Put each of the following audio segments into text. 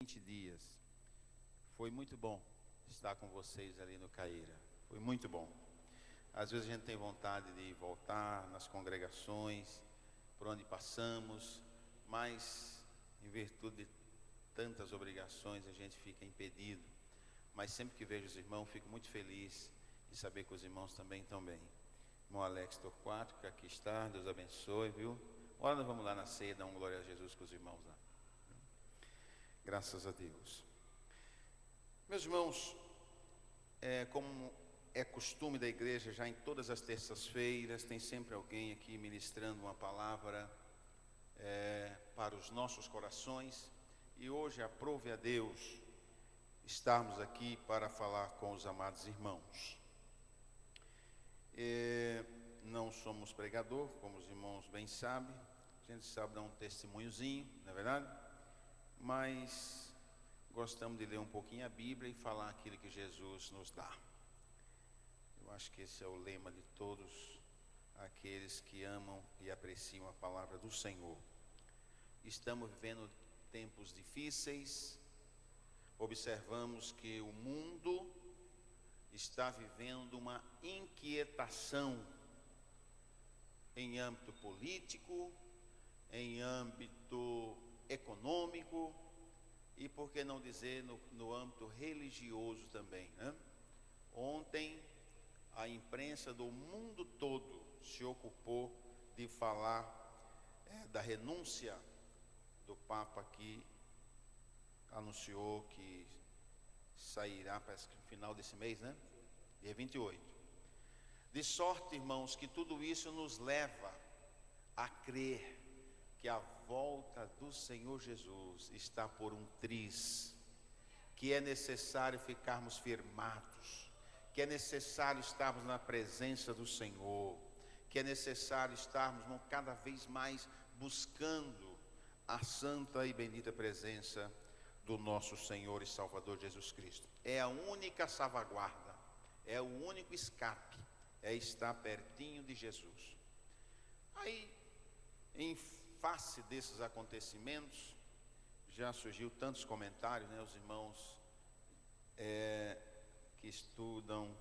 20 dias. Foi muito bom estar com vocês ali no Caíra. Foi muito bom. Às vezes a gente tem vontade de voltar nas congregações, por onde passamos, mas em virtude de tantas obrigações a gente fica impedido. Mas sempre que vejo os irmãos, fico muito feliz de saber que os irmãos também estão bem. Irmão Alex Torquato, que aqui está, Deus abençoe, viu? Agora nós vamos lá na ceia, dar uma glória a Jesus com os irmãos lá. Graças a Deus. Meus irmãos, como é costume da igreja, já em todas as terças-feiras, tem sempre alguém aqui ministrando uma palavra para os nossos corações. E hoje aprove a Deus estarmos aqui para falar com os amados irmãos. Não somos pregador, como os irmãos bem sabem. A gente sabe dar um testemunhozinho, não é verdade? Mas gostamos de ler um pouquinho a Bíblia e falar aquilo que Jesus nos dá. Eu acho que esse é o lema de todos aqueles que amam e apreciam a palavra do Senhor. Estamos vivendo tempos difíceis. Observamos que o mundo está vivendo uma inquietação em âmbito político, em âmbito econômico e, por que não dizer, no âmbito religioso também, né? Ontem, a imprensa do mundo todo se ocupou de falar da renúncia do Papa, que anunciou que sairá, parece que no final desse mês, né? Dia 28. De sorte, irmãos, que tudo isso nos leva a crer que a volta do Senhor Jesus está por um triz, que é necessário ficarmos firmados, que é necessário estarmos na presença do Senhor, que é necessário estarmos cada vez mais buscando a santa e bendita presença do nosso Senhor e Salvador Jesus Cristo. É a única salvaguarda, é o único escape, é estar pertinho de Jesus. Aí, em face desses acontecimentos, já surgiu tantos comentários, né? Os irmãos que estudam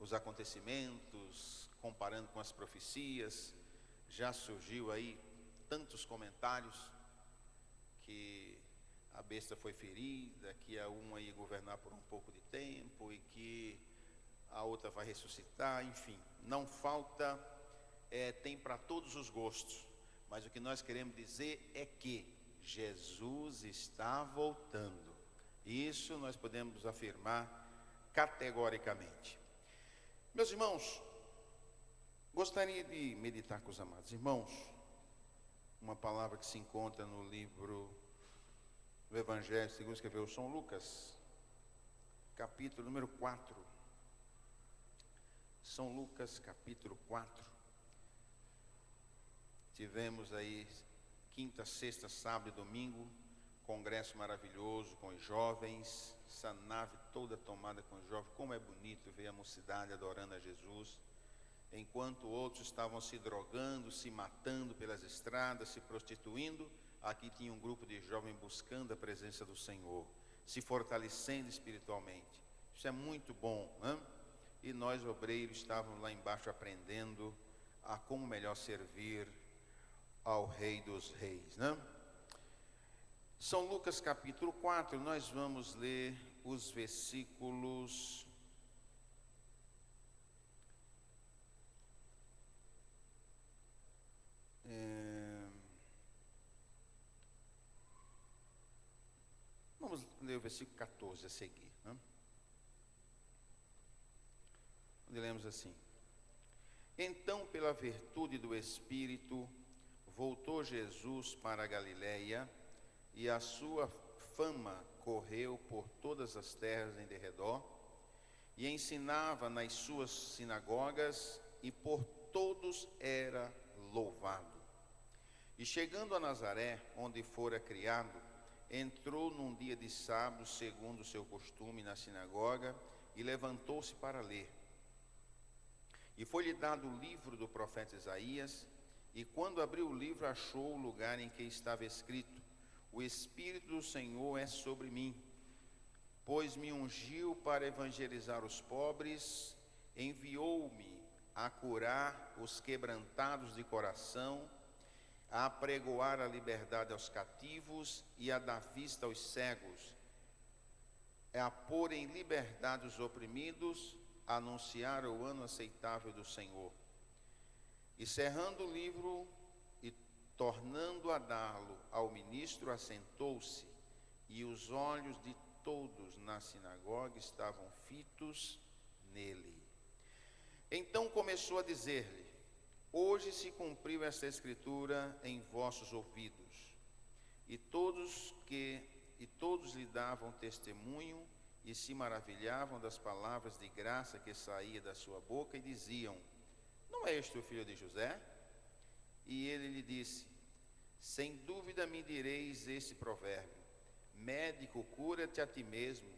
os acontecimentos, comparando com as profecias, já surgiu aí tantos comentários que a besta foi ferida, que a uma ia governar por um pouco de tempo e que a outra vai ressuscitar, enfim, não falta, tem para todos os gostos, mas o que nós queremos dizer é que Jesus está voltando. Isso nós podemos afirmar categoricamente. Meus irmãos, gostaria de meditar com os amados irmãos uma palavra que se encontra no livro do Evangelho segundo escreveu São Lucas, capítulo número 4. São Lucas, capítulo 4. Tivemos aí quinta, sexta, sábado e domingo, congresso maravilhoso com os jovens, essa nave toda tomada com os jovens. Como é bonito ver a mocidade adorando a Jesus, enquanto outros estavam se drogando, se matando pelas estradas, se prostituindo. Aqui tinha um grupo de jovens buscando a presença do Senhor, se fortalecendo espiritualmente. Isso é muito bom, né? E nós, obreiros, estávamos lá embaixo aprendendo a como melhor servir ao Rei dos Reis, né? São Lucas capítulo 4, nós vamos ler os versículos vamos ler o versículo 14 a seguir, né? Onde lemos assim: Então, pela virtude do Espírito, voltou Jesus para a Galiléia, e a sua fama correu por todas as terras em derredor, e ensinava nas suas sinagogas, e por todos era louvado. E chegando a Nazaré, onde fora criado, entrou num dia de sábado, segundo o seu costume, na sinagoga, e levantou-se para ler. E foi-lhe dado o livro do profeta Isaías, e quando abriu o livro, achou o lugar em que estava escrito: o Espírito do Senhor é sobre mim, pois me ungiu para evangelizar os pobres, enviou-me a curar os quebrantados de coração, a apregoar a liberdade aos cativos e a dar vista aos cegos, a pôr em liberdade os oprimidos, a anunciar o ano aceitável do Senhor. E cerrando o livro e tornando a dá-lo ao ministro, assentou-se, e os olhos de todos na sinagoga estavam fitos nele. Então começou a dizer-lhe: hoje se cumpriu esta escritura em vossos ouvidos. E todos lhe davam testemunho e se maravilhavam das palavras de graça que saía da sua boca e diziam: não é este o filho de José? E ele lhe disse: sem dúvida me direis este provérbio: médico, cura-te a ti mesmo,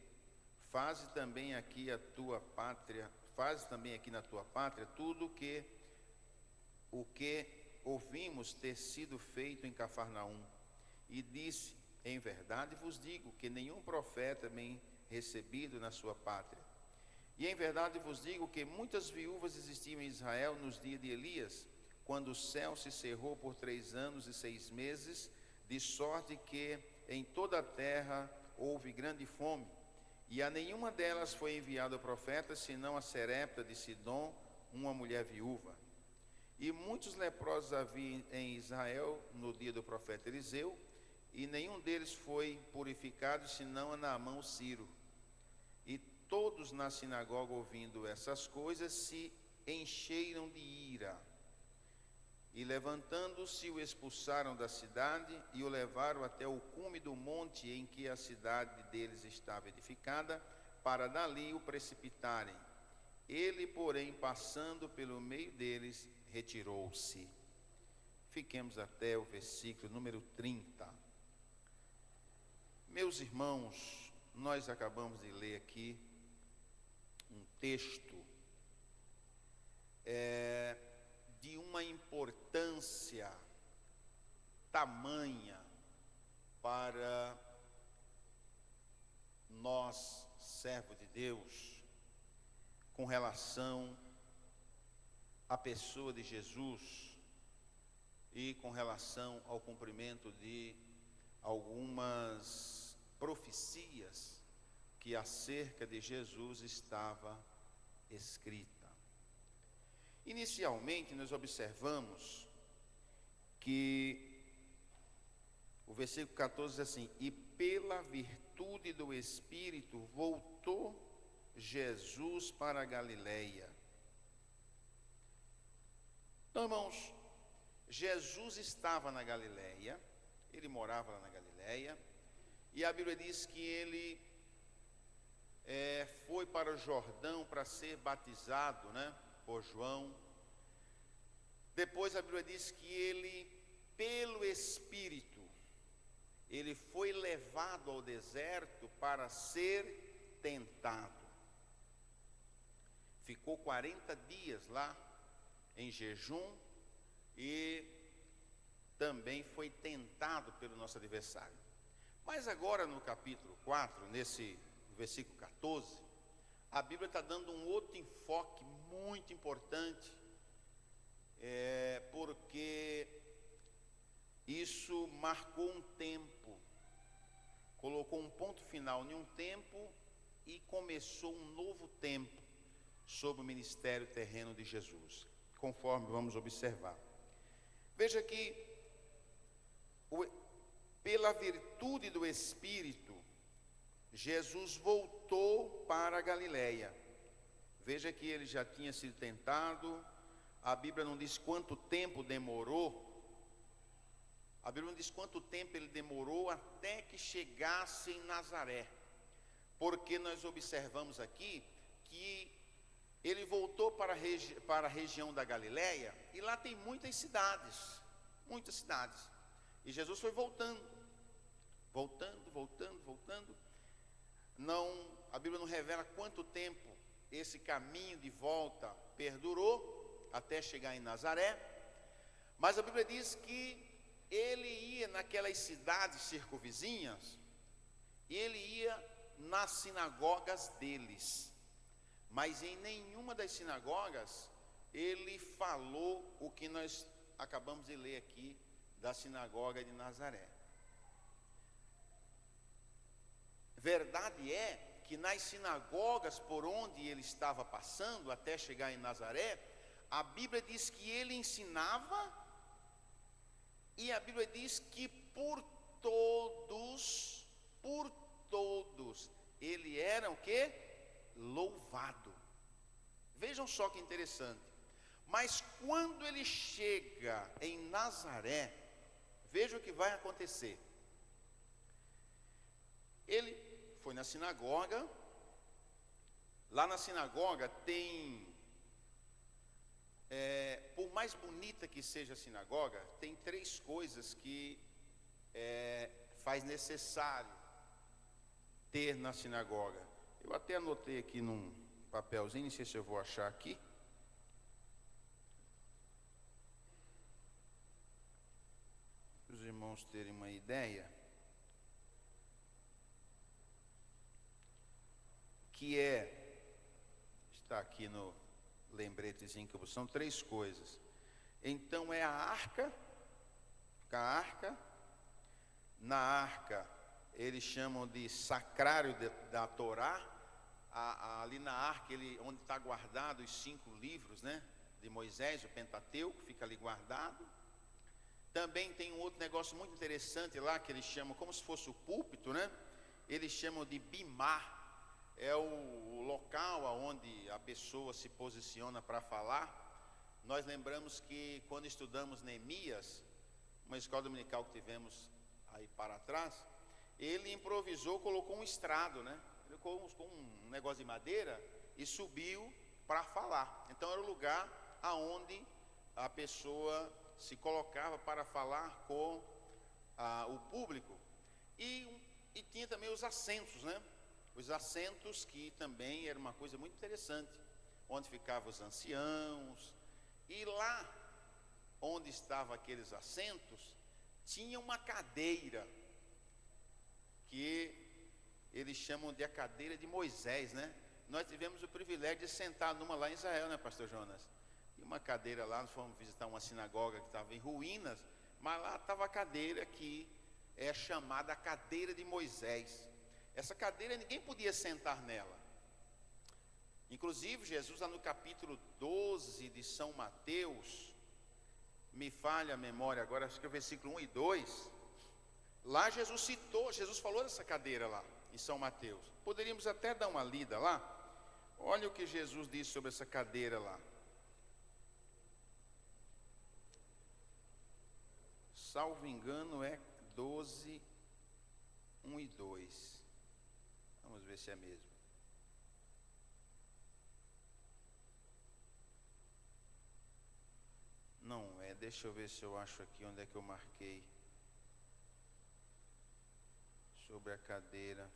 faze também aqui na tua pátria tudo o que ouvimos ter sido feito em Cafarnaum. E disse: em verdade vos digo que nenhum profeta bem recebido na sua pátria. E em verdade vos digo que muitas viúvas existiam em Israel nos dias de Elias, quando o céu se cerrou por 3 anos e 6 meses, de sorte que em toda a terra houve grande fome. E a nenhuma delas foi enviado o profeta, senão a Serepta de Sidom, uma mulher viúva. E muitos leprosos havia em Israel no dia do profeta Eliseu, e nenhum deles foi purificado, senão a Naamã o Ciro. E todos na sinagoga, ouvindo essas coisas, se encheram de ira. E levantando-se, o expulsaram da cidade e o levaram até o cume do monte em que a cidade deles estava edificada, para dali o precipitarem. Ele, porém, passando pelo meio deles, retirou-se. Fiquemos até o versículo número 30. Meus irmãos, nós acabamos de ler aqui um texto de uma importância tamanha para nós, servos de Deus, com relação à pessoa de Jesus e com relação ao cumprimento de algumas profecias que acerca de Jesus estava escrita. Inicialmente, nós observamos que o versículo 14 diz assim: e pela virtude do Espírito voltou Jesus para a Galileia. Então, irmãos, Jesus estava na Galileia, ele morava lá na Galileia, e a Bíblia diz que ele foi para o Jordão para ser batizado, por João. Depois a Bíblia diz que ele, pelo Espírito, ele foi levado ao deserto para ser tentado. Ficou 40 dias lá em jejum e também foi tentado pelo nosso adversário. Mas agora no capítulo 4, nesse versículo 14, a Bíblia está dando um outro enfoque muito importante, porque isso marcou um tempo, colocou um ponto final em um tempo e começou um novo tempo sobre o ministério terreno de Jesus, conforme vamos observar. Veja que pela virtude do Espírito, Jesus voltou para a Galileia. Veja que ele já tinha sido tentado. A Bíblia não diz quanto tempo demorou. A Bíblia não diz quanto tempo ele demorou até que chegasse em Nazaré. Porque nós observamos aqui que ele voltou para a região da Galileia, e lá tem muitas cidades. E Jesus foi voltando. A Bíblia não revela quanto tempo esse caminho de volta perdurou até chegar em Nazaré, mas a Bíblia diz que ele ia naquelas cidades circunvizinhas, e ele ia nas sinagogas deles, mas em nenhuma das sinagogas ele falou o que nós acabamos de ler aqui da sinagoga de Nazaré. Verdade é que nas sinagogas por onde ele estava passando até chegar em Nazaré, a Bíblia diz que ele ensinava, e a Bíblia diz que por todos, ele era o quê? Louvado. Vejam só que interessante. Mas quando ele chega em Nazaré, veja o que vai acontecer. Ele foi na sinagoga. Lá na sinagoga tem, por mais bonita que seja a sinagoga, tem 3 coisas que faz necessário ter na sinagoga. Eu até anotei aqui num papelzinho, não sei se eu vou achar aqui. Para os irmãos terem uma ideia. Que está aqui no lembretezinho que eu, são 3 coisas. Então é a arca, na arca eles chamam de sacrário da Torá, ali na arca, onde está guardado os 5 livros, né, de Moisés, o Pentateuco, fica ali guardado. Também tem um outro negócio muito interessante lá, que eles chamam, como se fosse o púlpito, né, eles chamam de bimá. É o local onde a pessoa se posiciona para falar. Nós lembramos que quando estudamos Neemias, uma escola dominical que tivemos aí para trás, ele improvisou, colocou um estrado, né? Ele colocou um negócio de madeira e subiu para falar. Então era o lugar aonde a pessoa se colocava para falar com o público. E tinha também os assentos, né? Os assentos, que também era uma coisa muito interessante, onde ficavam os anciãos. E lá onde estavam aqueles assentos, tinha uma cadeira, que eles chamam de a cadeira de Moisés, né? Nós tivemos o privilégio de sentar numa lá em Israel, né, pastor Jonas? E uma cadeira lá, nós fomos visitar uma sinagoga que estava em ruínas, mas lá estava a cadeira que é chamada a cadeira de Moisés. Essa cadeira ninguém podia sentar nela. Inclusive Jesus, lá no capítulo 12 de São Mateus, me falha a memória agora, acho que é o versículo 1 e 2, lá Jesus falou dessa cadeira lá, em São Mateus. Poderíamos até dar uma lida lá. Olha o que Jesus disse sobre essa cadeira lá. Salvo engano é 12, 1 e 2. Vamos ver se é mesmo. Não é, deixa eu ver se eu acho aqui onde é que eu marquei. Sobre a cadeira.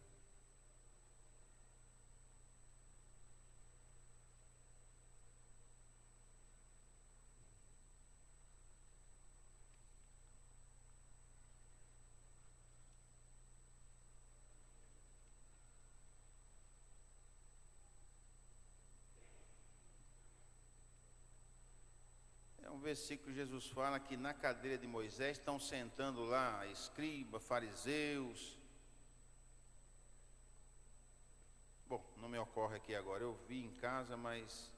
Um versículo que Jesus fala que na cadeira de Moisés estão sentando lá escriba, fariseus. Bom, não me ocorre aqui agora, eu vi em casa, mas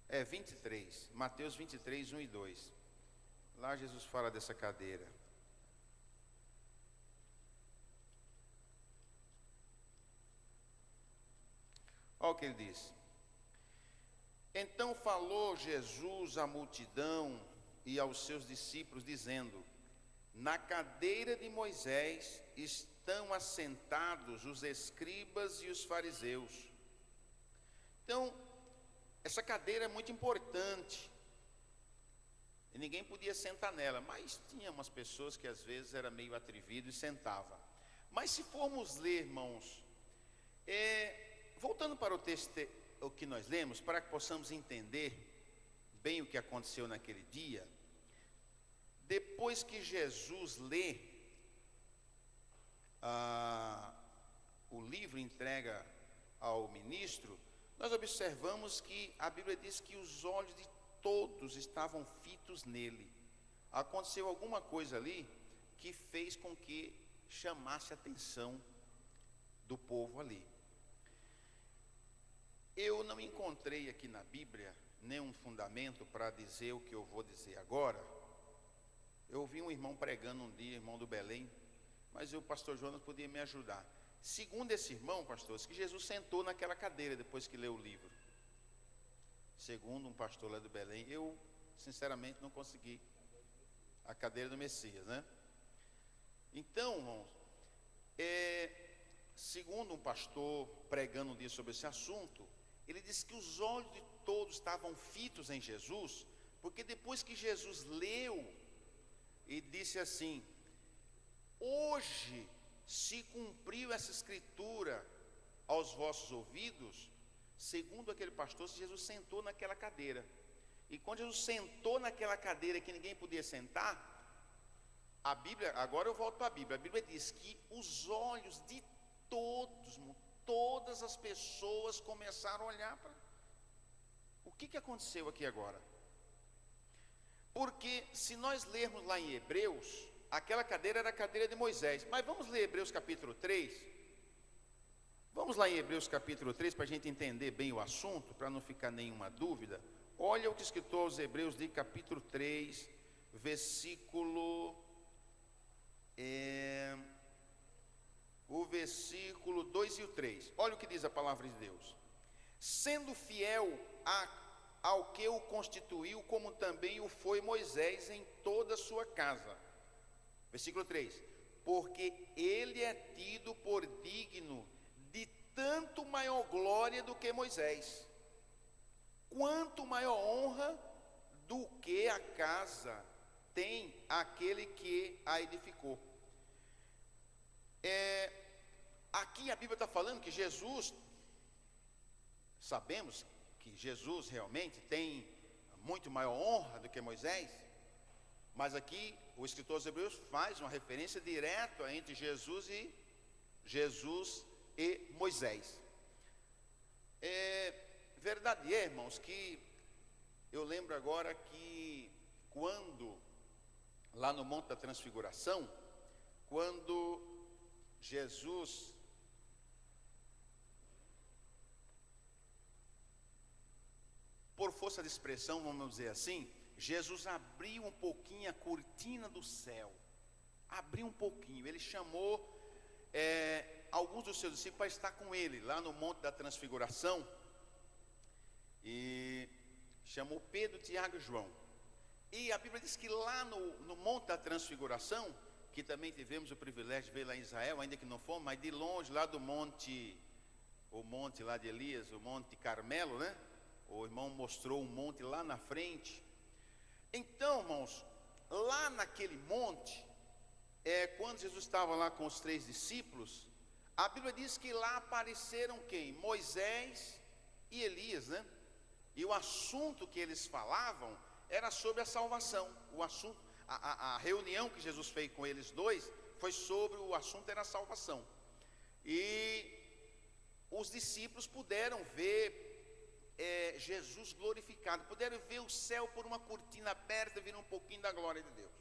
é 23, Mateus 23, 1 e 2. Lá Jesus fala dessa cadeira. Olha o que ele diz. Então falou Jesus à multidão e aos seus discípulos, dizendo: na cadeira de Moisés estão assentados os escribas e os fariseus. Então, essa cadeira é muito importante. E ninguém podia sentar nela, mas tinha umas pessoas que às vezes era meio atrevido e sentava. Mas se formos ler, irmãos, voltando para o texto, o que nós lemos, para que possamos entender bem o que aconteceu naquele dia, depois que Jesus lê o livro, entrega ao ministro, nós observamos que a Bíblia diz que os olhos de todos estavam fitos nele. Aconteceu alguma coisa ali que fez com que chamasse a atenção do povo ali. Eu não encontrei aqui na Bíblia nenhum fundamento para dizer o que eu vou dizer agora. Eu ouvi um irmão pregando um dia, irmão do Belém, mas o pastor Jonas podia me ajudar. Segundo esse irmão, pastor, que Jesus sentou naquela cadeira depois que leu o livro. Segundo um pastor lá do Belém, eu sinceramente não consegui. A cadeira do Messias, né? Então, irmãos, segundo um pastor pregando um dia sobre esse assunto, ele disse que os olhos de todos estavam fitos em Jesus, porque depois que Jesus leu e disse assim: hoje se cumpriu essa escritura aos vossos ouvidos, segundo aquele pastor, Jesus sentou naquela cadeira. E quando Jesus sentou naquela cadeira que ninguém podia sentar, a Bíblia, agora eu volto para a Bíblia diz que os olhos de todas as pessoas começaram a olhar para... O que aconteceu aqui agora? Porque se nós lermos lá em Hebreus, aquela cadeira era a cadeira de Moisés. Mas vamos ler Hebreus capítulo 3. Vamos lá em Hebreus capítulo 3 para a gente entender bem o assunto, para não ficar nenhuma dúvida. Olha o que escritou aos Hebreus de capítulo 3, versículo... o versículo 2 e o 3. Olha o que diz a palavra de Deus: sendo fiel ao que o constituiu, como também o foi Moisés em toda a sua casa. Versículo 3: porque ele é tido por digno de tanto maior glória do que Moisés, quanto maior honra do que a casa tem aquele que a edificou. Aqui a Bíblia está falando que Jesus, sabemos que Jesus realmente tem muito maior honra do que Moisés, mas aqui o escritor dos Hebreus faz uma referência direta entre Jesus e Moisés. Verdade é, irmãos, que eu lembro agora que quando, lá no Monte da Transfiguração, quando Jesus por força de expressão, vamos dizer assim, Jesus abriu um pouquinho a cortina do céu, abriu um pouquinho. Ele chamou alguns dos seus discípulos para estar com ele lá no Monte da Transfiguração, e chamou Pedro, Tiago e João. E a Bíblia diz que lá no Monte da Transfiguração, que também tivemos o privilégio de ver lá em Israel, ainda que não fomos, mas de longe, lá do monte, o monte lá de Elias, o Monte Carmelo, né? O irmão mostrou um monte lá na frente. Então, irmãos, lá naquele monte, quando Jesus estava lá com os 3 discípulos, a Bíblia diz que lá apareceram quem? Moisés e Elias, né? E o assunto que eles falavam era sobre a salvação. O assunto, a reunião que Jesus fez com eles dois foi sobre o assunto era a salvação. E os discípulos puderam ver Jesus glorificado, puderam ver o céu por uma cortina aberta, viram um pouquinho da glória de Deus.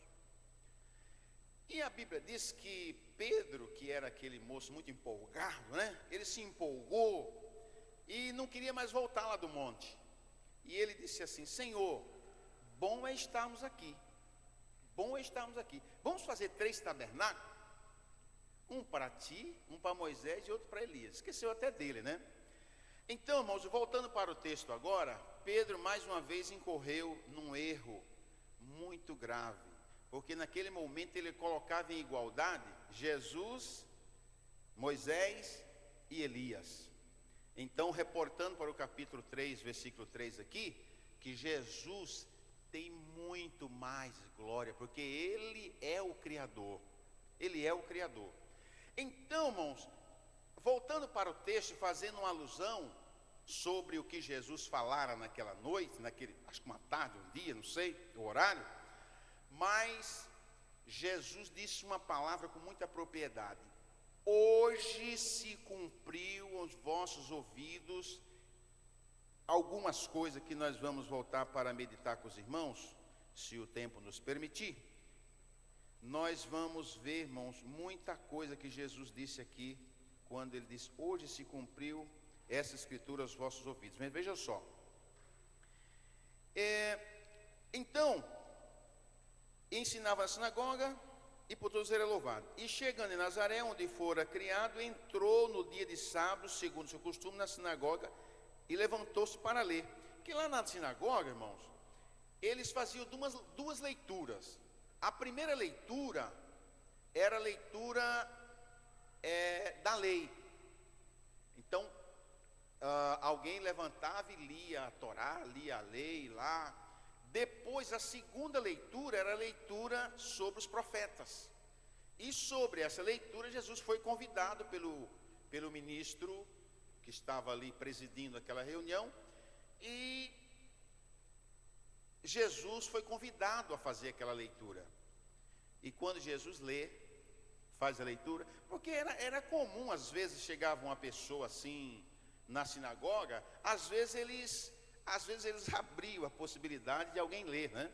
E a Bíblia diz que Pedro, que era aquele moço muito empolgado, né? Ele se empolgou e não queria mais voltar lá do monte. E ele disse assim: Senhor, bom é estarmos aqui. Bom é estarmos aqui. Vamos fazer 3 tabernáculos? Um para ti, um para Moisés e outro para Elias. Esqueceu até dele, né? Então, irmãos, voltando para o texto agora, Pedro mais uma vez incorreu num erro muito grave, porque naquele momento ele colocava em igualdade Jesus, Moisés e Elias. Então, reportando para o capítulo 3, versículo 3 aqui, que Jesus tem muito mais glória, porque Ele é o Criador. Ele é o Criador. Então, irmãos, voltando para o texto, fazendo uma alusão sobre o que Jesus falara naquela noite, acho que uma tarde, um dia, não sei o horário, mas Jesus disse uma palavra com muita propriedade: hoje se cumpriu aos vossos ouvidos. Algumas coisas que nós vamos voltar para meditar com os irmãos, se o tempo nos permitir. Nós vamos ver, irmãos, muita coisa que Jesus disse aqui, quando ele disse: hoje se cumpriu essa escritura aos vossos ouvidos. Mas veja só. Então, ensinava na sinagoga e por todos era louvado. E chegando em Nazaré, onde fora criado, entrou no dia de sábado, segundo seu costume, na sinagoga, e levantou-se para ler. Que lá na sinagoga, irmãos, eles faziam duas leituras. A primeira leitura era a leitura da lei. Então, alguém levantava e lia a Torá, lia a lei lá. Depois, a segunda leitura era a leitura sobre os profetas. E sobre essa leitura, Jesus foi convidado pelo ministro que estava ali presidindo aquela reunião. E Jesus foi convidado a fazer aquela leitura. E quando Jesus faz a leitura, porque era comum, às vezes chegava uma pessoa assim na sinagoga, às vezes eles abriam a possibilidade de alguém ler, né?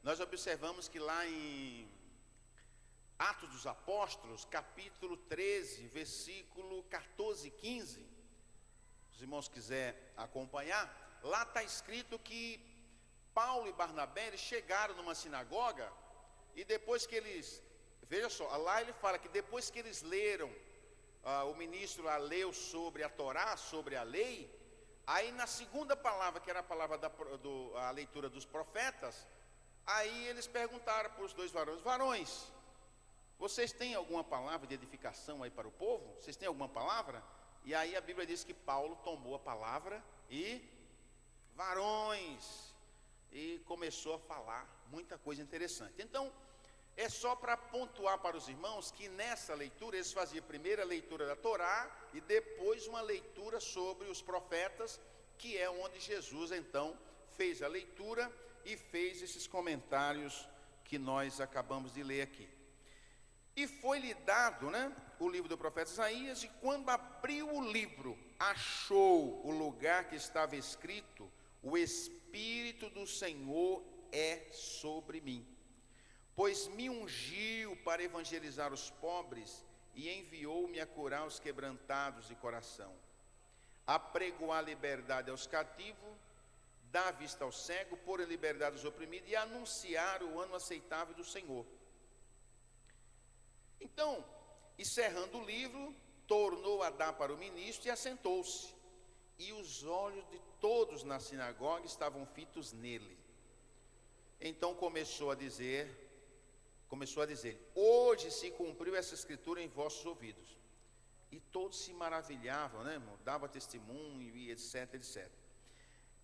Nós observamos que lá em Atos dos Apóstolos, capítulo 13, versículo 14 e 15, se os irmãos quiserem acompanhar, lá está escrito que Paulo e Barnabé, eles chegaram numa sinagoga, e depois que eles, veja só, lá ele fala que depois que eles leram, o ministro lá leu sobre a Torá, sobre a lei, aí na segunda palavra, que era a palavra a leitura dos profetas, aí eles perguntaram para os dois varões, vocês têm alguma palavra de edificação aí para o povo? Vocês têm alguma palavra? E aí a Bíblia diz que Paulo tomou a palavra e varões, e começou a falar muita coisa interessante. Então, é só para pontuar para os irmãos que nessa leitura eles faziam primeiro a leitura da Torá e depois uma leitura sobre os profetas, que é onde Jesus então fez a leitura e fez esses comentários que nós acabamos de ler aqui. E foi-lhe dado, o livro do profeta Isaías, e quando abriu o livro, achou o lugar que estava escrito: o Espírito do Senhor é sobre mim, pois me ungiu para evangelizar os pobres e enviou-me a curar os quebrantados de coração, a pregoar liberdade aos cativos, dar vista ao cego, pôr em liberdade os oprimidos e anunciar o ano aceitável do Senhor. Então, encerrando o livro, tornou a dar para o ministro e assentou-se. E os olhos de todos na sinagoga estavam fitos nele. Então começou a dizer, hoje se cumpriu essa escritura em vossos ouvidos. E todos se maravilhavam, irmão? Dava testemunho e etc, etc.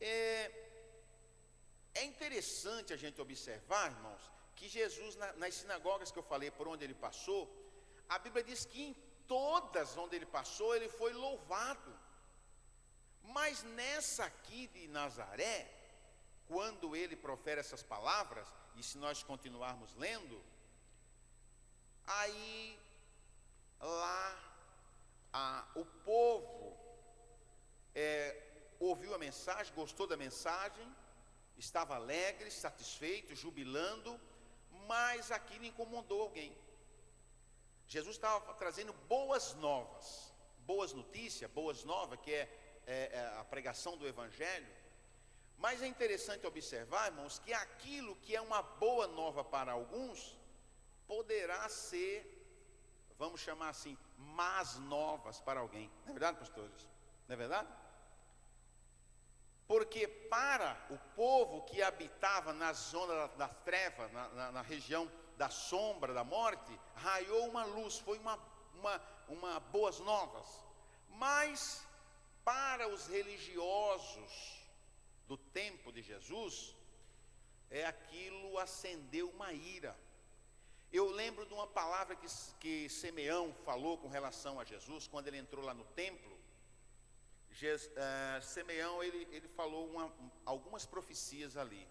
É interessante a gente observar, irmãos, que Jesus, nas sinagogas que eu falei, por onde ele passou, a Bíblia diz que em todas onde ele passou, ele foi louvado. Mas nessa aqui de Nazaré, quando ele profere essas palavras, e se nós continuarmos lendo, aí lá o povo ouviu a mensagem, gostou da mensagem, estava alegre, satisfeito, jubilando, mas aquilo incomodou alguém. Jesus estava trazendo boas novas, boas notícias, boas novas, que é a pregação do Evangelho. Mas é interessante observar, irmãos, que aquilo que é uma boa nova para alguns, poderá ser, vamos chamar assim, más novas para alguém. Não é verdade, pastores? Não é verdade? Porque para o povo que habitava na zona da treva, na região da sombra da morte, raiou uma luz, foi uma boas novas. Mas para os religiosos do tempo de Jesus, aquilo acendeu uma ira. Eu lembro de uma palavra que Simeão falou com relação a Jesus, quando ele entrou lá no templo. Simeão, ele falou algumas profecias ali.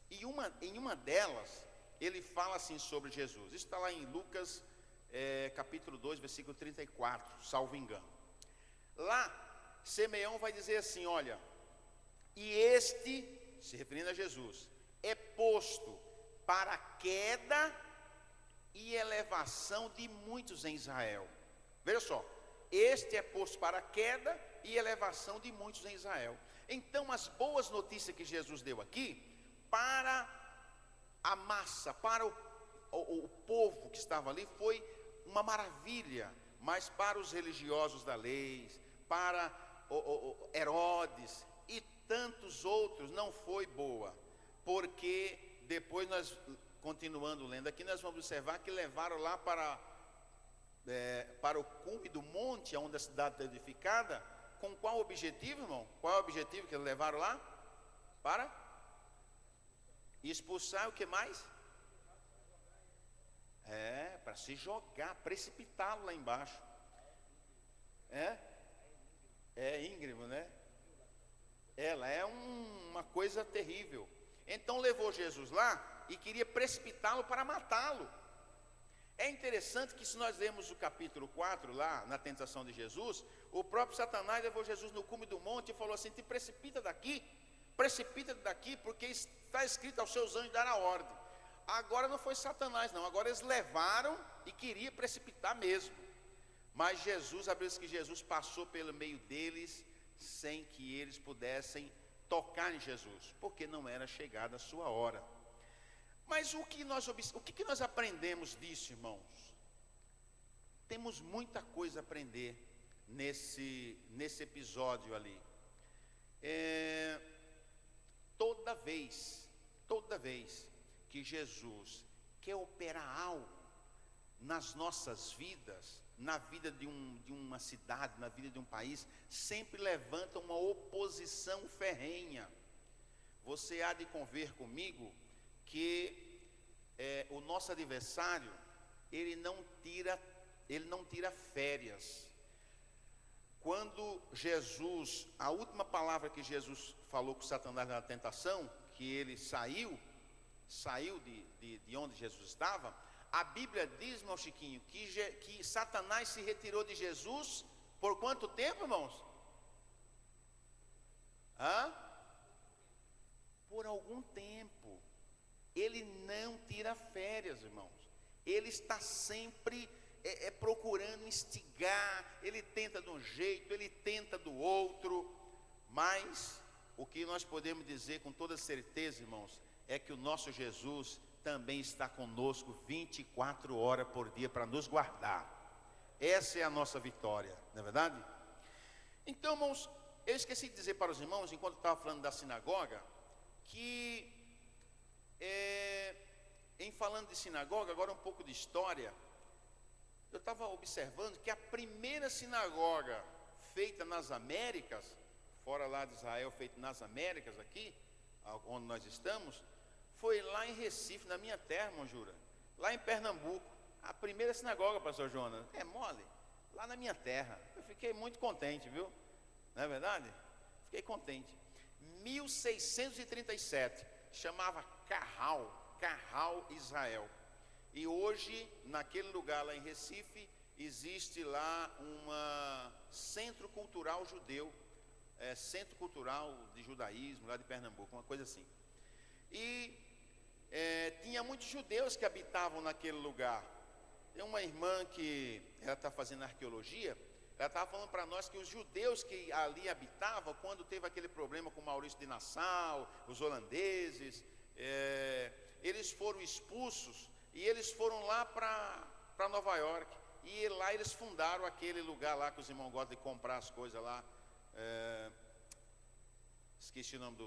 E em uma delas, ele fala assim sobre Jesus. Isso está lá em Lucas, capítulo 2, versículo 34, salvo engano. Lá, Simeão vai dizer assim, olha, e este, se referindo a Jesus, é posto para a queda e elevação de muitos em Israel. Veja só, este é posto para a queda e elevação de muitos em Israel. Então, as boas notícias que Jesus deu aqui, para a massa, para o povo que estava ali, foi uma maravilha, mas para os religiosos da lei, para Herodes e tantos outros, não foi boa, porque depois nós, continuando lendo aqui, nós vamos observar que levaram lá para o cume do monte, onde a cidade está edificada, com qual objetivo, irmão? Qual é o objetivo que eles levaram lá? Para expulsar o que mais? Para se jogar, precipitá-lo lá embaixo. É íngreme, né? Ela é uma coisa terrível. Então levou Jesus lá e queria precipitá-lo para matá-lo. É interessante que se nós lermos o capítulo 4 lá, na tentação de Jesus, o próprio Satanás levou Jesus no cume do monte e falou assim, te precipita daqui, porque está escrito aos seus anjos dar a ordem. Agora não foi Satanás não, agora eles levaram e queria precipitar mesmo. Mas Jesus, a Bíblia diz que Jesus passou pelo meio deles, sem que eles pudessem tocar em Jesus, porque não era chegada a sua hora. Mas o que nós aprendemos disso, irmãos? Temos muita coisa a aprender nesse episódio ali. Toda vez que Jesus quer operar algo nas nossas vidas, na vida de uma cidade, na vida de um país, sempre levanta uma oposição ferrenha. Você há de convir comigo que o nosso adversário, ele não tira férias. Quando Jesus, a última palavra que Jesus falou com Satanás na tentação, que ele saiu de onde Jesus estava, a Bíblia diz, meu Chiquinho, que Satanás se retirou de Jesus por quanto tempo, irmãos? Por algum tempo. Ele não tira férias, irmãos. Ele está sempre procurando instigar. Ele tenta de um jeito, ele tenta do outro. Mas o que nós podemos dizer com toda certeza, irmãos, é que o nosso Jesus também está conosco 24 horas por dia para nos guardar. Essa é a nossa vitória, não é verdade? Então, irmãos, eu esqueci de dizer para os irmãos, enquanto eu estava falando da sinagoga, que em falando de sinagoga, agora um pouco de história, eu estava observando que a primeira sinagoga feita nas Américas, fora lá de Israel, feita nas Américas aqui, onde nós estamos, foi lá em Recife, na minha terra, irmão Jura, lá em Pernambuco, a primeira sinagoga, pastor Jonas, é mole, lá na minha terra. Eu fiquei muito contente, viu? Não é verdade? Fiquei contente. 1637, chamava Carral Israel. E hoje, naquele lugar lá em Recife, existe lá um centro cultural judeu, centro cultural de judaísmo, lá de Pernambuco, uma coisa assim. E tinha muitos judeus que habitavam naquele lugar. Tem uma irmã que ela está fazendo arqueologia, ela estava falando para nós que os judeus que ali habitavam, quando teve aquele problema com Maurício de Nassau, os holandeses, eles foram expulsos e eles foram lá para Nova York. E lá eles fundaram aquele lugar lá que os irmãos gostam de comprar as coisas lá. Esqueci o nome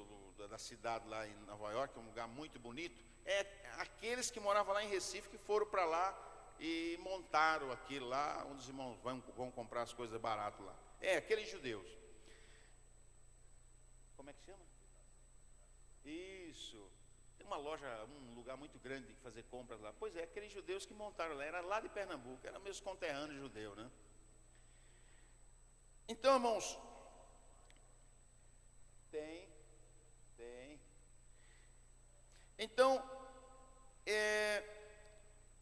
da cidade lá em Nova York, é um lugar muito bonito. Aqueles que moravam lá em Recife que foram para lá e montaram aquilo lá, onde os irmãos vão comprar as coisas baratas lá. Aqueles judeus. Como é que chama? Isso. Tem uma loja, um lugar muito grande de fazer compras lá. Pois é, aqueles judeus que montaram lá, era lá de Pernambuco, era meus conterrâneos judeus, né? Então, irmãos, tem. Então,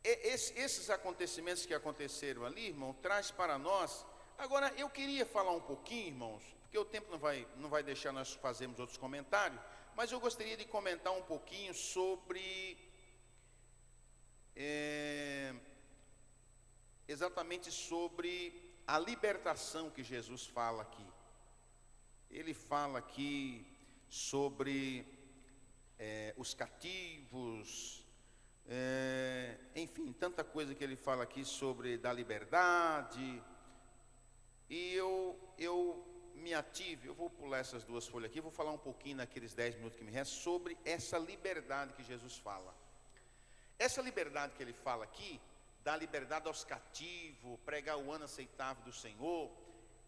Esses acontecimentos que aconteceram ali, irmão, traz para nós. Agora, eu queria falar um pouquinho, irmãos, porque o tempo não vai deixar nós fazermos outros comentários, mas eu gostaria de comentar um pouquinho sobre, exatamente sobre a libertação que Jesus fala aqui. Ele fala aqui sobre os cativos, enfim, tanta coisa que ele fala aqui sobre da liberdade. E eu me ativo, eu vou pular essas duas folhas aqui, vou falar um pouquinho naqueles 10 minutos que me restam sobre essa liberdade que Jesus fala. Essa liberdade que ele fala aqui, da liberdade aos cativos, pregar o ano aceitável do Senhor,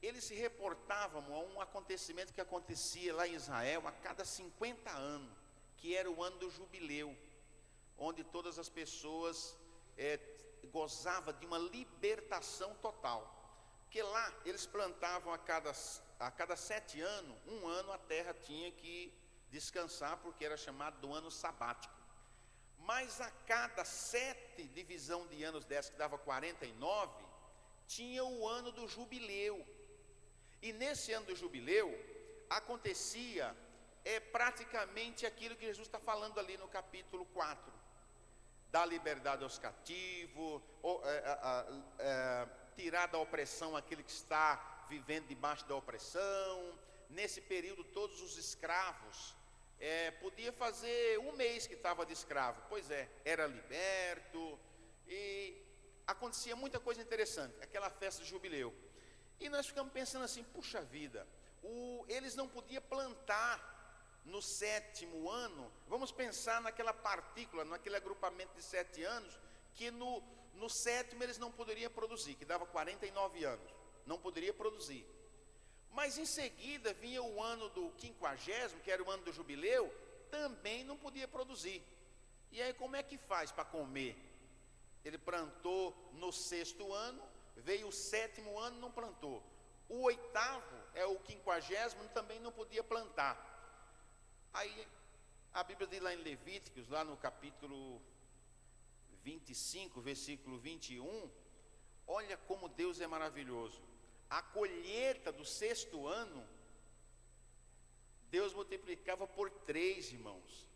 eles se reportavam a um acontecimento que acontecia lá em Israel a cada 50 anos, que era o ano do jubileu, onde todas as pessoas gozavam de uma libertação total. Porque lá eles plantavam a cada 7 anos, um ano a terra tinha que descansar, porque era chamado do ano sabático. Mas a cada 7 divisão de anos dessa, que dava 49, tinha o ano do jubileu. E nesse ano do jubileu, acontecia praticamente aquilo que Jesus está falando ali no capítulo 4. Da liberdade aos cativos, tirar da opressão aquele que está vivendo debaixo da opressão. Nesse período, todos os escravos, podia fazer um mês que estava de escravo, era liberto, e acontecia muita coisa interessante, aquela festa de jubileu. E nós ficamos pensando assim, puxa vida, eles não podiam plantar no 7º ano. Vamos pensar naquela partícula, naquele agrupamento de 7 anos, que no 7º eles não poderiam produzir, que dava 49 anos, não poderia produzir. Mas em seguida vinha o ano do 50º, que era o ano do jubileu, também não podia produzir. E aí como é que faz para comer? Ele plantou no 6º ano, veio o 7º ano, não plantou. O 8º, o 50º, também não podia plantar. Aí a Bíblia diz lá em Levíticos, lá no capítulo 25, versículo 21, olha como Deus é maravilhoso. A colheita do 6º ano, Deus multiplicava por 3, irmãos.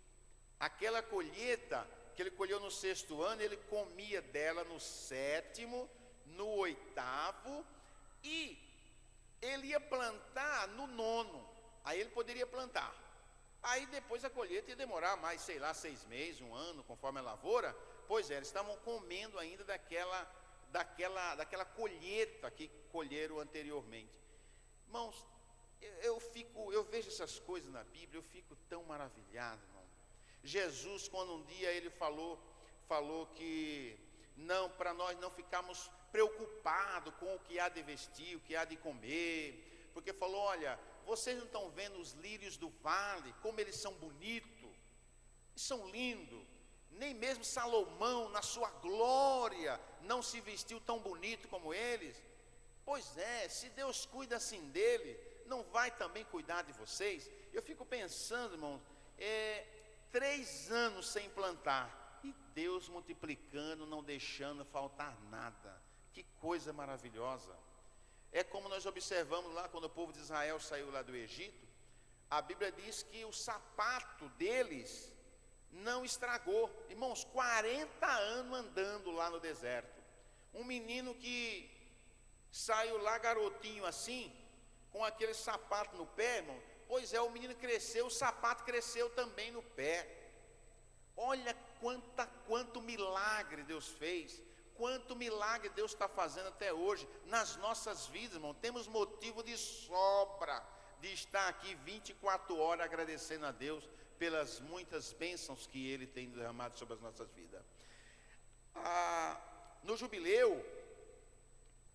Aquela colheita que ele colheu no 6º ano, ele comia dela no 7º, no 8º, e ele ia plantar no 9º. Aí ele poderia plantar. Aí depois a colheita ia demorar mais, 6 meses, 1 ano, conforme a lavoura. Eles estavam comendo ainda daquela colheita que colheram anteriormente. Irmãos, eu vejo essas coisas na Bíblia, eu fico tão maravilhado, irmão. Jesus, quando um dia ele falou que não, para nós não ficarmos preocupados com o que há de vestir, o que há de comer, porque falou, olha, vocês não estão vendo os lírios do vale, como eles são bonitos, são lindos. Nem mesmo Salomão, na sua glória, não se vestiu tão bonito como eles. Se Deus cuida assim dele, não vai também cuidar de vocês? Eu fico pensando, irmãos, 3 anos sem plantar, e Deus multiplicando, não deixando faltar nada. Que coisa maravilhosa. É como nós observamos lá, quando o povo de Israel saiu lá do Egito, a Bíblia diz que o sapato deles não estragou. Irmãos, 40 anos andando lá no deserto. Um menino que saiu lá garotinho assim, com aquele sapato no pé, irmão. O menino cresceu, o sapato cresceu também no pé. Olha quanto milagre Deus fez. Quanto milagre Deus está fazendo até hoje nas nossas vidas, irmão. Temos motivo de sobra de estar aqui 24 horas agradecendo a Deus pelas muitas bênçãos que Ele tem derramado sobre as nossas vidas. No jubileu,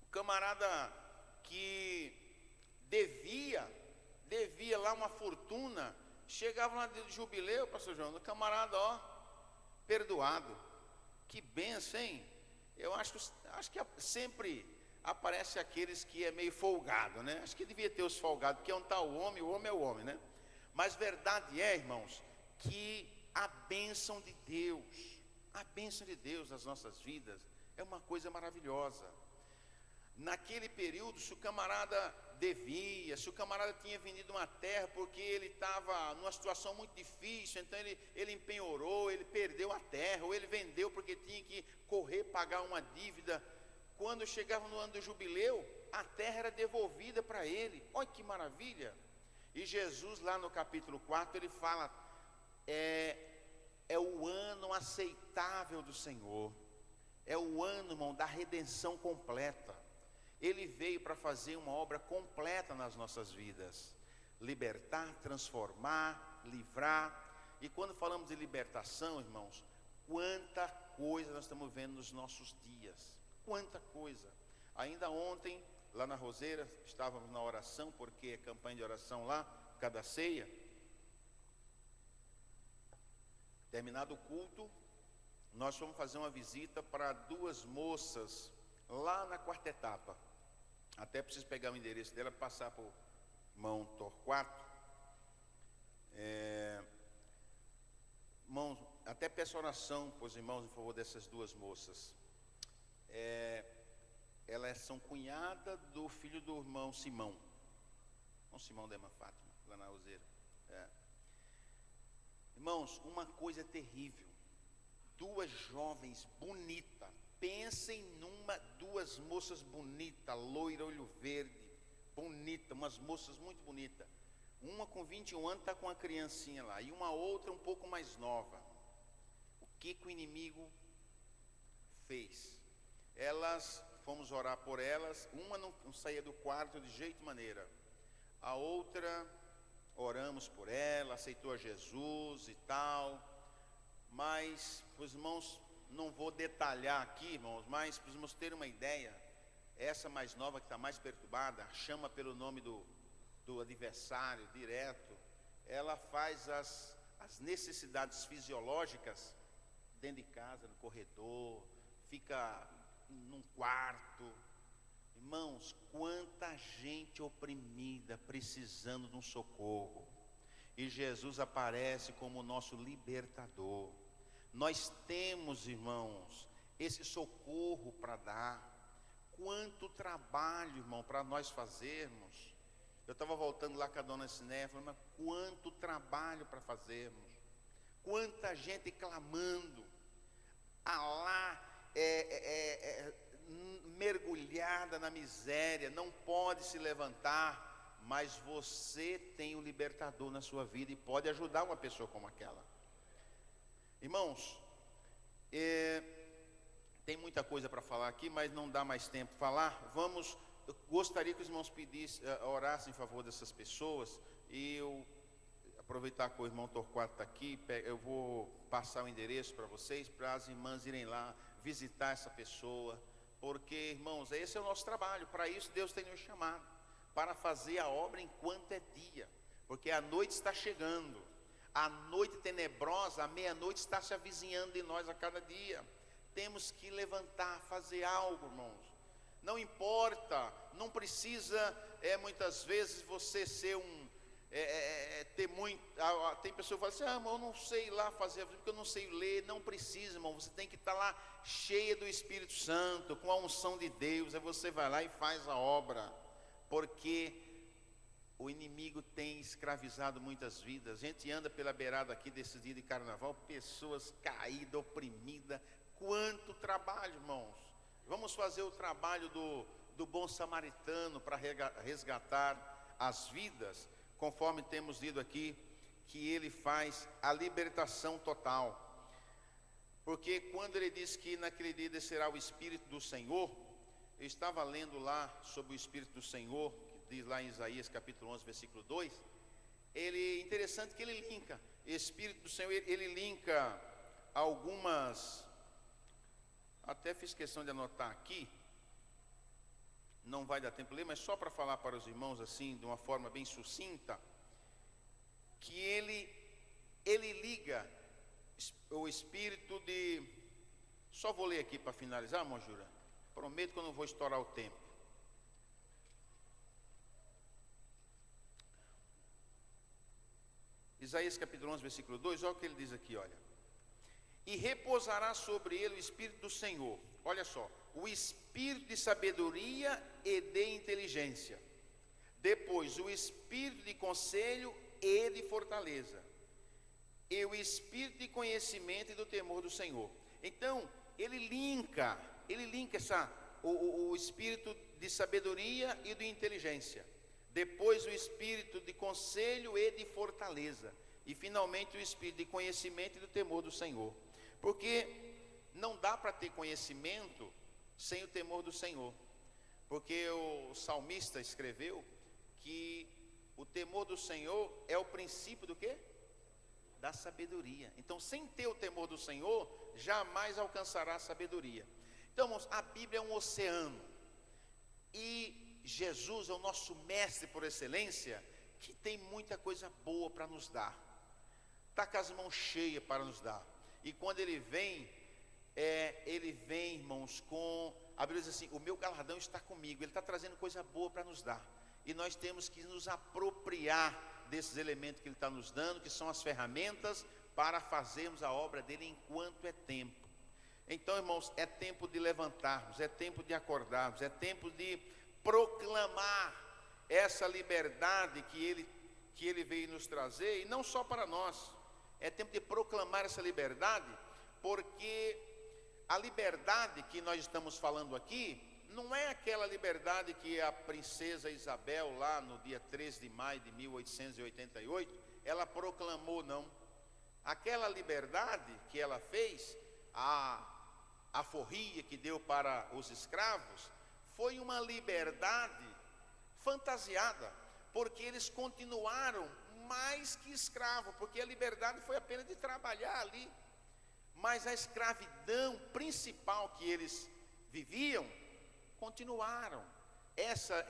o camarada que devia lá uma fortuna, chegava lá de jubileu, pastor João, o camarada, perdoado. Que bênção, hein? Eu acho que sempre aparece aqueles que é meio folgado, né? Acho que devia ter os folgados, porque onde está o homem é o homem, né? Mas verdade irmãos, que a bênção de Deus, A bênção de Deus nas nossas vidas é uma coisa maravilhosa. Naquele período, se o camarada devia, se o camarada tinha vendido uma terra porque ele estava numa situação muito difícil, então ele empenhorou, ele perdeu a terra, ou ele vendeu porque tinha que correr pagar uma dívida. Quando chegava no ano do jubileu, a terra era devolvida para ele. Olha que maravilha! E Jesus, lá no capítulo 4, ele fala, é o ano aceitável do Senhor, é o ano, irmão, da redenção completa. Ele veio para fazer uma obra completa nas nossas vidas, libertar, transformar, livrar. E quando falamos de libertação, irmãos, quanta coisa nós estamos vendo nos nossos dias, quanta coisa. Ainda ontem, lá na Roseira, estávamos na oração, porque é campanha de oração lá, cada ceia. Terminado o culto, nós fomos fazer uma visita para 2 moças, lá na Quarta Etapa. Até preciso pegar o endereço dela, passar para o irmão Torquato. Irmãos, até peço oração para os irmãos em favor dessas 2 moças. Elas são cunhada do filho do irmão Simão. Irmão Simão da irmã Fátima, lá na Roseira. Irmãos, uma coisa terrível. 2 jovens bonitas. Pensem 2 moças bonitas, loira, olho verde, bonita, umas moças muito bonitas. Uma com 21 anos está com uma criancinha lá, e uma outra um pouco mais nova. O que o inimigo fez? Fomos orar por elas, uma não saía do quarto de jeito maneira. A outra, oramos por ela, aceitou a Jesus e tal. Mas, os irmãos, não vou detalhar aqui, irmãos, mas para os irmãos terem uma ideia, essa mais nova que está mais perturbada, chama pelo nome do adversário direto, ela faz as necessidades fisiológicas dentro de casa, no corredor, fica num quarto. Irmãos, quanta gente oprimida, precisando de um socorro, e Jesus aparece como o nosso libertador. Nós temos, irmãos, esse socorro para dar. Quanto trabalho, irmão, para nós fazermos. Eu estava voltando lá com a dona Siné, falando, mas quanto trabalho para fazermos. Quanta gente clamando. Lá mergulhada na miséria, não pode se levantar, mas você tem um libertador na sua vida e pode ajudar uma pessoa como aquela. Irmãos, tem muita coisa para falar aqui, mas não dá mais tempo para falar. Eu gostaria que os irmãos orassem em favor dessas pessoas. E eu aproveitar que o irmão Torquato está aqui, eu vou passar o endereço para vocês, para as irmãs irem lá visitar essa pessoa. Porque, irmãos, esse é o nosso trabalho. Para isso Deus tem nos chamado, para fazer a obra enquanto é dia, porque a noite está chegando. A noite tenebrosa, a meia-noite está se avizinhando de nós a cada dia. Temos que levantar, fazer algo, irmãos. Não importa, não precisa, muitas vezes você ser ter muito. Tem pessoas que falam assim, irmão, eu não sei lá fazer, porque eu não sei ler. Não precisa, irmão, você tem que estar lá cheia do Espírito Santo, com a unção de Deus. Aí você vai lá e faz a obra, porque o inimigo tem escravizado muitas vidas. A gente anda pela beirada aqui desse dia de carnaval, pessoas caídas, oprimidas. Quanto trabalho, irmãos. Vamos fazer o trabalho do bom samaritano para resgatar as vidas, conforme temos lido aqui, que ele faz a libertação total. Porque quando ele diz que naquele dia descerá o Espírito do Senhor, eu estava lendo lá sobre o Espírito do Senhor, diz lá em Isaías capítulo 11, versículo 2, interessante que ele linka, Espírito do Senhor, ele linka algumas, até fiz questão de anotar aqui, não vai dar tempo de ler, mas só para falar para os irmãos assim, de uma forma bem sucinta, que ele liga o Espírito de, só vou ler aqui para finalizar, irmão Jura, prometo que eu não vou estourar o tempo. Isaías capítulo 11, versículo 2, olha o que ele diz aqui, olha. e repousará sobre ele o Espírito do Senhor. Olha só, o Espírito de sabedoria e de inteligência. Depois, o Espírito de conselho e de fortaleza. E o Espírito de conhecimento e do temor do Senhor. Então, ele linka o Espírito de sabedoria e de inteligência. Depois, o Espírito de conselho e de fortaleza. E finalmente, o Espírito de conhecimento e do temor do Senhor. Porque não dá para ter conhecimento sem o temor do Senhor. Porque o salmista escreveu que o temor do Senhor é o princípio do quê? Da sabedoria. Então, sem ter o temor do Senhor, jamais alcançará a sabedoria. Então, irmãos, a Bíblia é um oceano. E Jesus é o nosso mestre por excelência, que tem muita coisa boa para nos dar. Está com as mãos cheias para nos dar. E quando ele vem, irmãos, a Bíblia diz assim, o meu galardão está comigo. Ele está trazendo coisa boa para nos dar. E nós temos que nos apropriar desses elementos que ele está nos dando, que são as ferramentas para fazermos a obra dele enquanto é tempo. Então, irmãos, é tempo de levantarmos, é tempo de acordarmos, é tempo de proclamar essa liberdade que ele veio nos trazer, e não só para nós. É tempo de proclamar essa liberdade, porque a liberdade que nós estamos falando aqui não é aquela liberdade que a princesa Isabel, lá no dia 13 de maio de 1888, ela proclamou, não. Aquela liberdade que ela fez, a forria que deu para os escravos, foi uma liberdade fantasiada, porque eles continuaram mais que escravos, porque a liberdade foi apenas de trabalhar ali, mas a escravidão principal que eles viviam, continuaram. Essa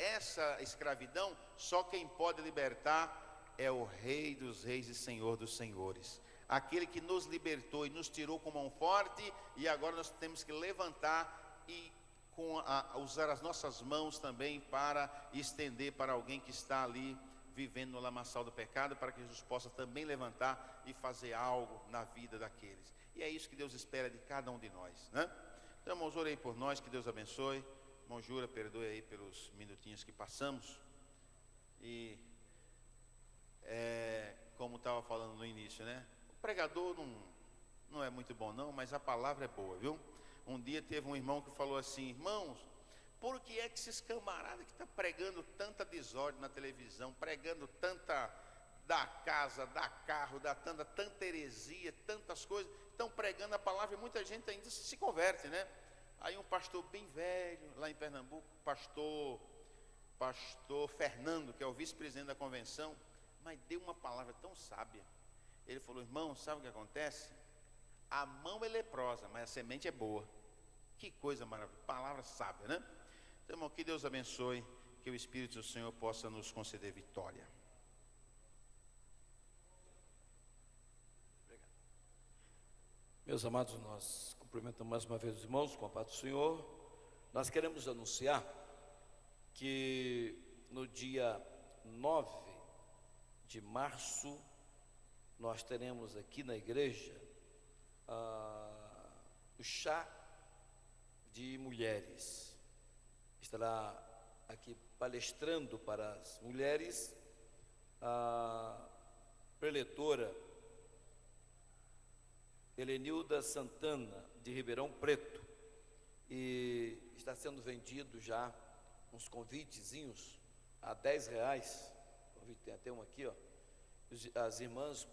escravidão, só quem pode libertar é o Rei dos Reis e Senhor dos Senhores, aquele que nos libertou e nos tirou com mão forte, e agora nós temos que levantar e usar as nossas mãos também para estender para alguém que está ali vivendo no lamaçal do pecado, para que Jesus possa também levantar e fazer algo na vida daqueles. E é isso que Deus espera de cada um de nós, né? Então, irmãos, orei por nós, que Deus abençoe. Irmão Jura, perdoe aí pelos minutinhos que passamos. E como estava falando no início, né? O pregador não é muito bom não, mas a palavra é boa, viu? Um dia teve um irmão que falou assim: irmãos, por que é que esses camaradas que estão pregando tanta desordem na televisão, pregando tanta da casa, da carro, tanta heresia, tantas coisas, estão pregando a palavra e muita gente ainda se converte, né? Aí um pastor bem velho, lá em Pernambuco, pastor Fernando, que é o vice-presidente da convenção, mas deu uma palavra tão sábia. Ele falou: irmão, sabe o que acontece? A mão é leprosa, mas a semente é boa. Que coisa maravilhosa, palavra sábia, né? Então, irmão, que Deus abençoe, que o Espírito do Senhor possa nos conceder vitória. Obrigado. Meus amados, nós cumprimentamos mais uma vez os irmãos com a paz do Senhor. Nós queremos anunciar que no dia 9 de março, nós teremos aqui na igreja o chá de mulheres. Estará aqui palestrando para as mulheres a preletora Helenilda Santana, de Ribeirão Preto, e está sendo vendido já uns convitezinhos a R$10. Convite, tem até um aqui, ó. As irmãs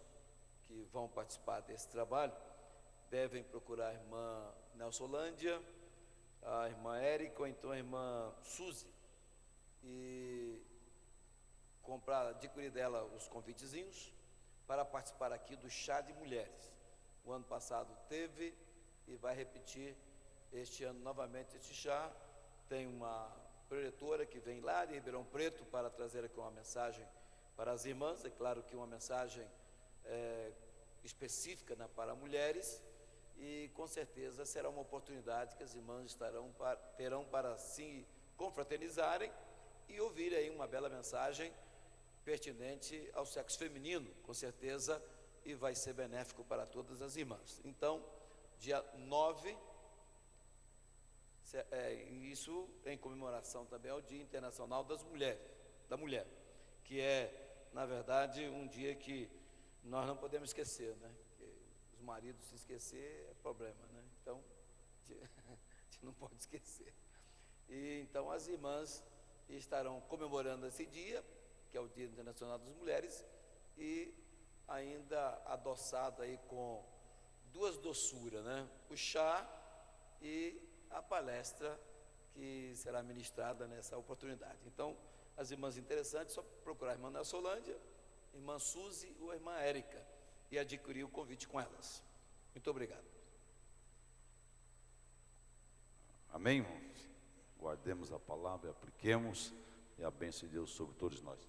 que vão participar desse trabalho devem procurar a irmã Nelsolândia, a irmã Érica ou então a irmã Suzy, e adquirir dela os convitezinhos para participar aqui do chá de mulheres. O ano passado teve e vai repetir este ano novamente este chá. Tem uma preletora que vem lá de Ribeirão Preto para trazer aqui uma mensagem para as irmãs. É claro que uma mensagem específica, né, para mulheres, e com certeza será uma oportunidade que as irmãs terão para se confraternizarem e ouvir aí uma bela mensagem pertinente ao sexo feminino, com certeza, e vai ser benéfico para todas as irmãs. Então, dia 9, isso em comemoração também ao Dia Internacional da Mulher, que é, na verdade, um dia que nós não podemos esquecer, né? Porque os maridos se esquecer é problema, né? Então, a gente não pode esquecer. E então as irmãs estarão comemorando esse dia, que é o Dia Internacional das Mulheres, e ainda adoçado aí com duas doçuras, né? O chá e a palestra que será ministrada nessa oportunidade. Então, as irmãs interessantes, só procurar a irmã da Solândia, irmã Suzy ou a irmã Érica e adquirir o convite com elas. Muito obrigado. Amém, irmãos? Guardemos a palavra, apliquemos e a bênção de Deus sobre todos nós.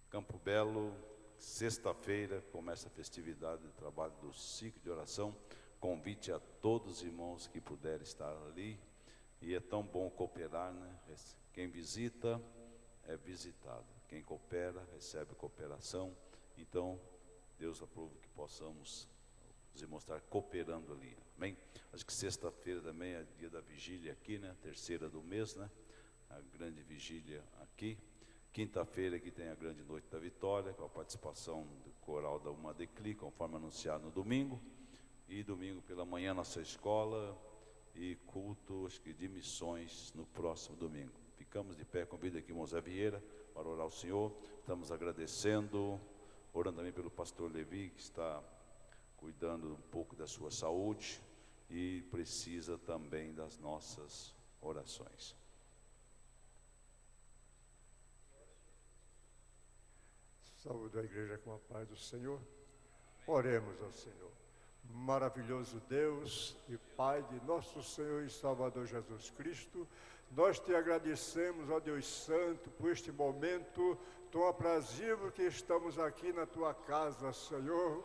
Campo Belo, sexta-feira, começa a festividade de trabalho do ciclo de oração. Convite a todos os irmãos que puderem estar ali. E é tão bom cooperar, né? Quem visita é visitado. Quem coopera, recebe cooperação. Então, Deus aprova que possamos os irmãos estar cooperando ali. Amém? Acho que sexta-feira também é dia da vigília aqui, né? Terceira do mês, né? A grande vigília aqui. Quinta-feira aqui tem a grande noite da vitória, com a participação do coral da Uma Decli, conforme anunciado no domingo. E domingo pela manhã nossa escola e culto, acho que de missões no próximo domingo. Ficamos de pé, convido aqui o irmão Zé Vieira para orar ao Senhor. Estamos agradecendo, orando também pelo pastor Levi, que está cuidando um pouco da sua saúde e precisa também das nossas orações. Saúde a igreja com a paz do Senhor. Oremos ao Senhor. Maravilhoso Deus e Pai de nosso Senhor e Salvador Jesus Cristo, nós te agradecemos, ó Deus Santo, por este momento tão aprazível que estamos aqui na tua casa, Senhor,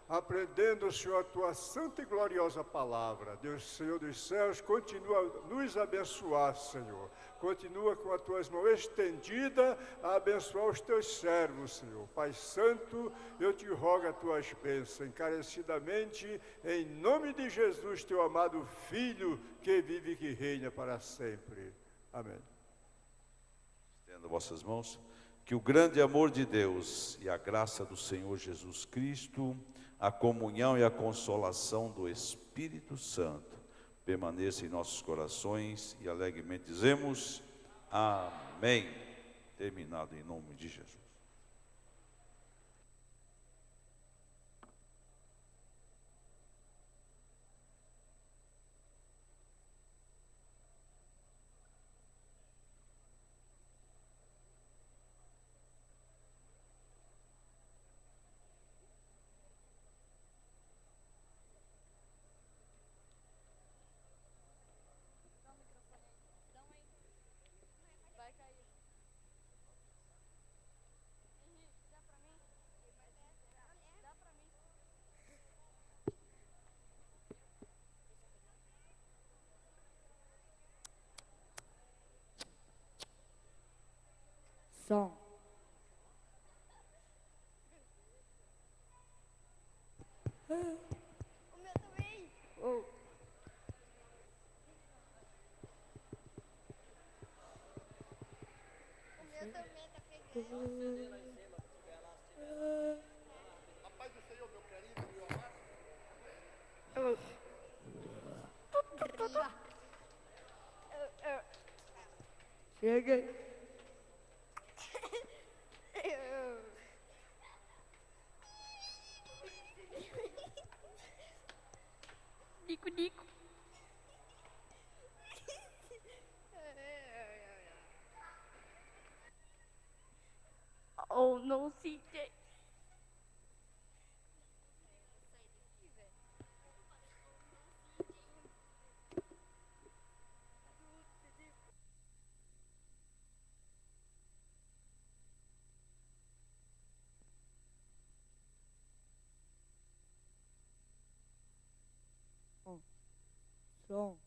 aprendendo, Senhor, a tua santa e gloriosa palavra. Deus, Senhor dos céus, continua a nos abençoar, Senhor. Continua com as tuas mãos estendidas a abençoar os teus servos, Senhor. Pai Santo, eu te rogo as tuas bênçãos encarecidamente, em nome de Jesus, teu amado Filho, que vive e que reina para sempre. Amém. Estenda vossas mãos. Que o grande amor de Deus e a graça do Senhor Jesus Cristo, a comunhão e a consolação do Espírito Santo permaneça em nossos corações e alegremente dizemos amém. Terminado em nome de Jesus. Som. O meu também. Oh. O meu também tá pegando. A paz do Senhor, meu querido, meu amado. Chega. Nico, Nico. Oh, não, CJ. Som.